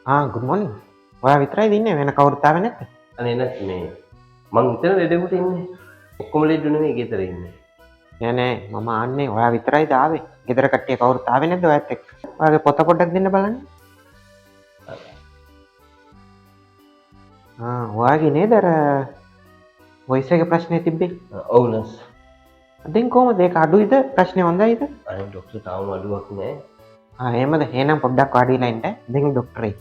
Good මොර්නිං. ඔයා විතරයිද ඉන්නේ? වෙන කවුරුත් ආවේ නැද්ද? අනේ නැත් මේ මං හිතන ලෙඩෙකුට ඉන්නේ. ඔක්කොම ලෙඩු නෙමෙයි ගෙදර ඉන්නේ. නෑ මම ආන්නේ ඔයා විතරයිද ආවේ? ගෙදර කට්ටිය කවුරුත් ආවේ නැද්ද ඔයත් එක්ක? ඔයාගේ පොත පොඩ්ඩක් දෙන්න බලන්න. ඔයාගේ නේද අර වොයිස් එකේ ප්‍රශ්නේ තිබ්බේ? ඔව් නස්. දැන් කොහමද ඒක අඩුයිද? ප්‍රශ්නේ හොඳයිද? අනේ ડોක්ටර් තාම අඩුවක් නෑ. එහෙමද? එහෙනම් පොඩ්ඩක් වාඩි වෙලා ඉන්න. දැන් ડોක්ටර් එයි.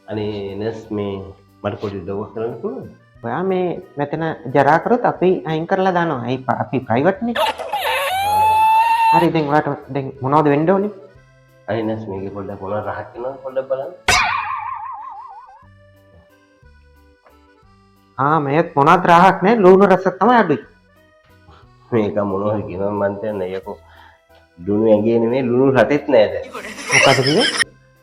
අනේ නස් මේ මට පොඩි උදව්වක් කරන්න පුළුවන්ද? ඔයා මේ මෙතන ජරා කරොත් අපි අයින් කරලා දානවා. අපි ප්‍රයිවට් නේ. හරි දැන් ඔයාට දැන් මොනවද වෙන්න ඕනේ? අනේ නස් මේකේ පොඩ්ඩක් මොනවා රහක් වෙනවද පොඩ්ඩක් බලන්න. මේත් මොනවත් රහක් නෑ. ලුණු රස තමයි අඩුයි. මේක මොනවද කියනවා මන් දන්නේ යකෝ. ලුණු ඇඟේ නෙමෙයි ලුණු රටෙත් නෑ දැන්. මොකද කිව්වේ?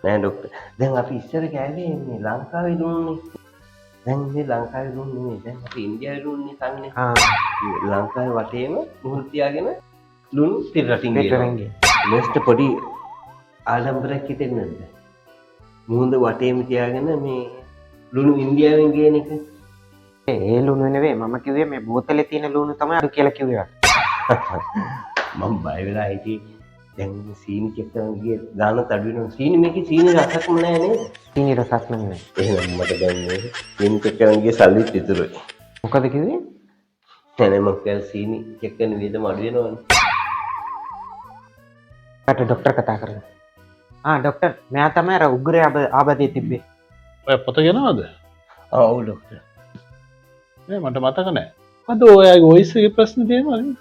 නෑ ડોක්ටර්. දැන් අපි ඉස්සර කෑවේ මේ ලංකාවේ ලුණුනේ. දැන් මේ ලංකාවේ ලුණු නෙමෙයි. දැන් අපි ඉන්දියාවේ ලුණුනේ කන්නේ. ලංකාවේ වටේම මුහුල් තියාගෙන ලුණු පිට රටින් ගේනවා. නෙස්ට පොඩි ආඩම්බරයක් හිතෙන්නේ නැද්ද? මුහුද වටේම තියාගෙන මේ ලුණු ඉන්දියාවෙන් ගේන එක. ඒ ලුණු නෙවෙයි මම කිව්වේ මේ බෝතලේ තියෙන ලුණු තමයි අඩු කියලා කිව්වේ. මම බය වෙලා හිටියේ. දැන් සීනි චෙක් කරන්න ගියේ ගානත් අඩු වෙනවා. සීනි මේකේ සීනි රසක්ම නැහැ නේද? සීනි රසක් නෙමෙයි. එහෙනම් මට දැන් මේ සීනි චෙක් කරන්න ගියේ සල්ලිත් ඉතුරුයි. මොකද කිව්වේ? නෑ මම කියල් සීනි චෙක් කරන විදිහම අඩු වෙනවනේ. අට ડોක්ටර් කතා කරනවා. ડોක්ටර් මෙයා තමයි අර උග්‍රේ ආබාධය තිබ්බේ. ඔය පොත ගෙනවද? ඔව් ડોක්ටර්. මේ මට මතක නෑ. අද ඔයාගේ වොයිස් එකේ ප්‍රශ්න තියෙනවද?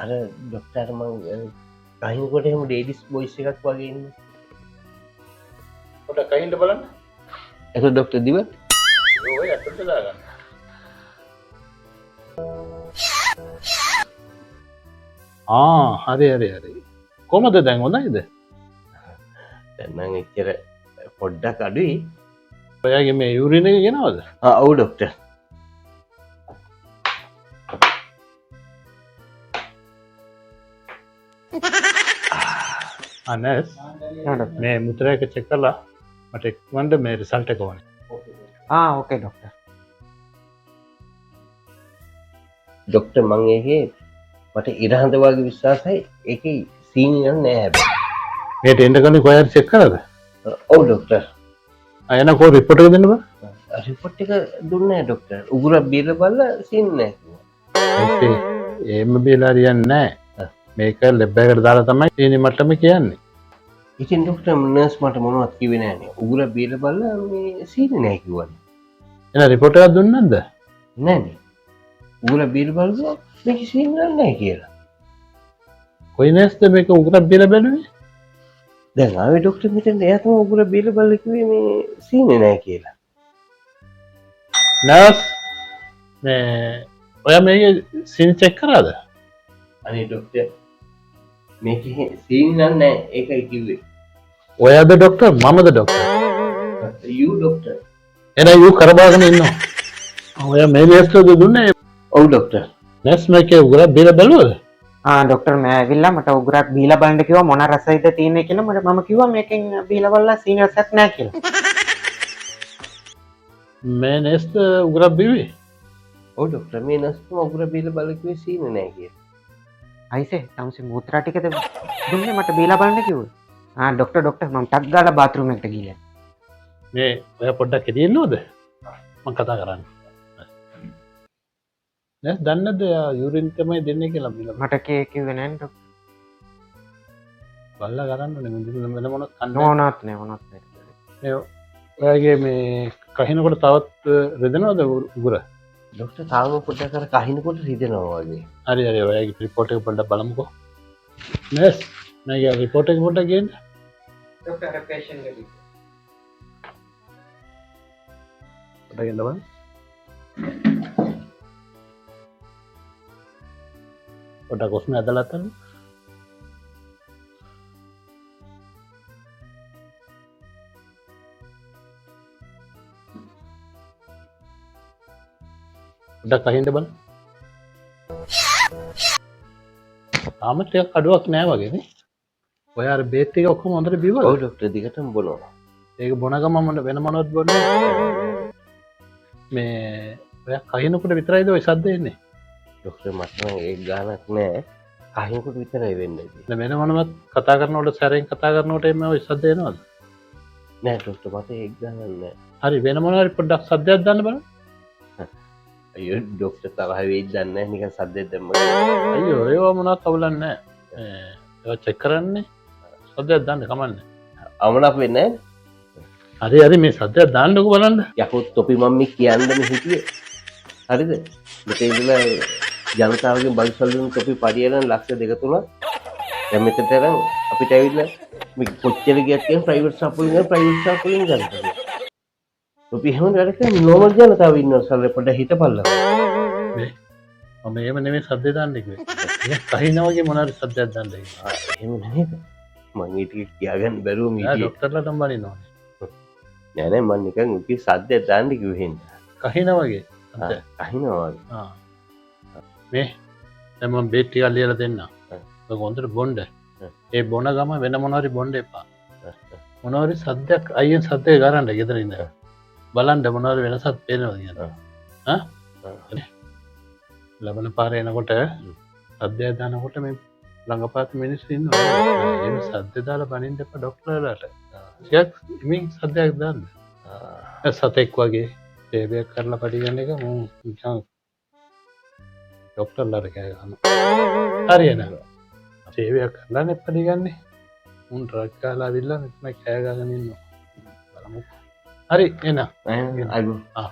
අර ડોක්ටර් මම කහිනකොට එහෙම ඩේඩිස් වොයිස් එකක් වගේ ඉන්නේ. පොඩක් අයින්ද බලන්න. ඒක ડોක්ටර් දිව. ඔය ඇතුළට දාගන්න. හරි. කොහමද දැන් හොඳයිද? දැන් නම් එච්චර පොඩ්ඩක් අඩුයි. ඔයාගේ මේ යුරින් එක ගෙනවද? ඔව් ડોක්ටර්. අනස් මේ මුත්‍රා එක චෙක් කරලා මට එක්වන්න මේ රිසල්ට් එක ඕනේ. ඕකේ ડોක්ටර්. ડોක්ටර් මං ඒකේ මට ඉරහඳ වගේ විශ්වාසයි. ඒකේ සීනි නෑ හැබැයි. මේට එන්න කලින් කොහේ චෙක් කරාද? ඔව් ડોක්ටර්. එන කො රිපෝට් එක දෙන්න බෑ. රිපෝට් එක දුන්නේ නෑ ડોක්ටර්. උගුරක් බීලා බලලා සීනි නෑ කිව්වා. එහෙම බීලා හරියන්නේ නෑ. මේක ලැබ් එකට දාලා තමයි සීනි මට්ටම කියන්නේ. ඉතින් ડોක්ටර් නර්ස් මට මොනවත් කිව්වේ නෑනේ. උගුරක් බීලා බලලා මේ සීනි නෑ කිව්වනේ. එන රිපෝට් එකක් දුන්නේ නැද්ද? නෑනේ. උගුරක් බීලා බලලා මේක සීනි නෑ කියලා. කොයි නෑස්ද මේක උගුරක් බීලා බැලුවේ? දැන් ආවේ ડોක්ටර් මෙතෙන් එයා තමයි උගුරක් බීලා බලලා කිව්වේ මේ සීනි නෑ කියලා. නර්ස් මේ ඔයා මේකේ සීනි චෙක් කරාද? අනේ ડોක්ටර් මේකේ සීනි නෑ ඒකයි කිව්වේ. ඔයාද ડોක්ටර් මමද ડોක්ටර්? You doctor. එන යූ කරබාගෙන ඉන්නවා. ඔයා මේ ලේස්ට්ද දුන්නේ? ඔව් ડોක්ටර්. නර්ස් මේකේ උගුරක් බීලා බැලුවද? ડોක්ටර් මම ඇවිල්ලා මට උගුරක් බීලා බලන්න කිව්වා මොන රසයිද තියෙන්නේ කියලා මම කිව්වා මේකෙන් බීලා බලලා සීනි රසක් නැහැ කියලා. මේ නර්ස් උගුරක් බීවේ? ඔව් ડોක්ටර් මේ නර්ස් තුමා උගුරක් බීලා බලලා කිව්වේ සීනි නෑ කියලා. අයිසේ තමසේ මුත්‍රා ටිකද දුන්නේ මට බීලා බලන්න කිව්වා. ડોක්ටර් මම ටක් ගාලා බාත්රූම් එකට ගිහලා. මේ ඔයා පොඩ්ඩක් එදී ඉන්නවද? මම කතා කරන්නේ. නේද දන්නද යුරින් තමයි දෙන්නේ කියලා මට කිව්වේ නෑ ડોක්ටර්. බල්ලා ගන්න ඕනේ වෙන මොනවත් කන්න මොනවත් නෑ. මේ ඔයාගේ මේ කහිනකොට තවත් රෙදෙනවද උගුර? ડોක්ටර් තාම පොඩ්ඩක් අර කහිනකොට රිදෙනවා වගේ. හරි ඔයාගේ රිපෝට් එක පොඩ්ඩක් බලමුකෝ. නේස් මගේ රිපෝට් එක පොඩ්ඩක් ගේන්න. ડોක්ටර් පේෂන්ට් ගෙඩි. පොඩ්ඩක් ගන්න බලන්න. පොඩ්ඩක් ඔස්ම ඇදලා ගන්න. පොඩ්ඩක් අහින්න බලන්න. තාම ටිකක් අඩුවක් නෑ වගේ නේ. ඔය අර බේත් එක ඔක්කොම හොඳට බිව්වද? ඔව් ડોක්ටර් දිගටම බොනවා. ඒක බොන ගමන් මොන වෙන මොනවද බොන්නේ? මේ ඔය කහිනකොට විතරයිද ඔය සද්ද එන්නේ? ඩොක්ටර් මට නම් ඒක ගානක් නෑ. කහිනකොට විතරයි වෙන්නේ. දැන් වෙන මොනවත් කතා කරනකොට සැරෙන් කතා කරනකොට එන්නේ ඔය සද්ද එනවද? නෑ ඩොක්ටර් මට ඒක ගානක් නෑ. හරි වෙන මොනවාරි පොඩ්ඩක් සද්දයක් දාන්න බලන්න. අයියෝ ඩොක්ටර් තරහ වෙයිද දන්නේ නෑ නිකන් සද්දෙක් දැම්ම. අයියෝ ඒවා මොනවත් අවුලක් නැහැ. ඒවා චෙක් කරන්නේ. සද්දයක් දාන්න කමන්නේ. අමනක් වෙන්නේ නෑ. හරි මේ සද්දයක් දාන්නකෝ බලන්න. යකෝ තොපි මම්මි කියන්නම හිටියේ. හරිද? මෙතන ඉඳලා ජනතාවගෙන් බයිසල්ලුන් තොපි පරියලන ලක්ෂ 2-3 දැන් මෙතනට නම් අපිට ඇවිල්ලා මේ කොච්චර ගියත් කියන ප්‍රයිවට් ෂොප් වලින් ගන්නවා. තොපි හැමෝම වැඩ කරන්නේ නෝමල් ජනතාව ඉන්නවා සල්ලි පොඩ්ඩ හිතපල්ලා. මම එහෙම නෙමෙයි සද්ද දාන්නේ කිව්වේ. කහිනා වගේ මොනවාරි සද්දයක් දාන්න කිව්වා. එහෙම නේද? මම ඒක කියාගන්න බැරුව නෑ මීටියේ. ડોක්ටර්ලාට බලිනවා. නෑ මම නිකන් උකේ සද්දයක් දාන්න කිව්වේ හින්දා. කහිනා වගේ. සද්ද. අහිනවා. ආ. මේ දැන් මම බේත් ටිකක් ලියලා දෙන්නම්. ඔක හොඳට බොන්න. ඒ බොන ගම වෙන මොනවාරි බොන්න එපා. මොනවාරි සද්දයක් අයියෙන් සද්දේ ගරන්න ගෙදර ඉඳලා. බලන්න මොනවාරි වෙනසක් පේනවද කියලා. ආ? ලබන පාරේ එනකොට සද්දයක් දානකොට මේ ළඟපාත මිනිස්සු ඉන්නවා. එහෙම සද්ද දාලා බනින්න එපා ડોක්ටර්ලාට. ටිකක් ඉමින් සද්දයක් දාන්න. සතෙක් වගේ සේවයක් කරලා පරිගන්න එක මම නිකන් ડોක්ටර්ලාට කෑ ගන්නවා. හරියනද? සේවයක් කරලා නේ පරිගන්නේ. උන් ට්‍රක් කාලා අවිල්ලා මෙතන කෑ ගහගෙන ඉන්නවා. බලමු. හරි එන. අයිබෝ. ආ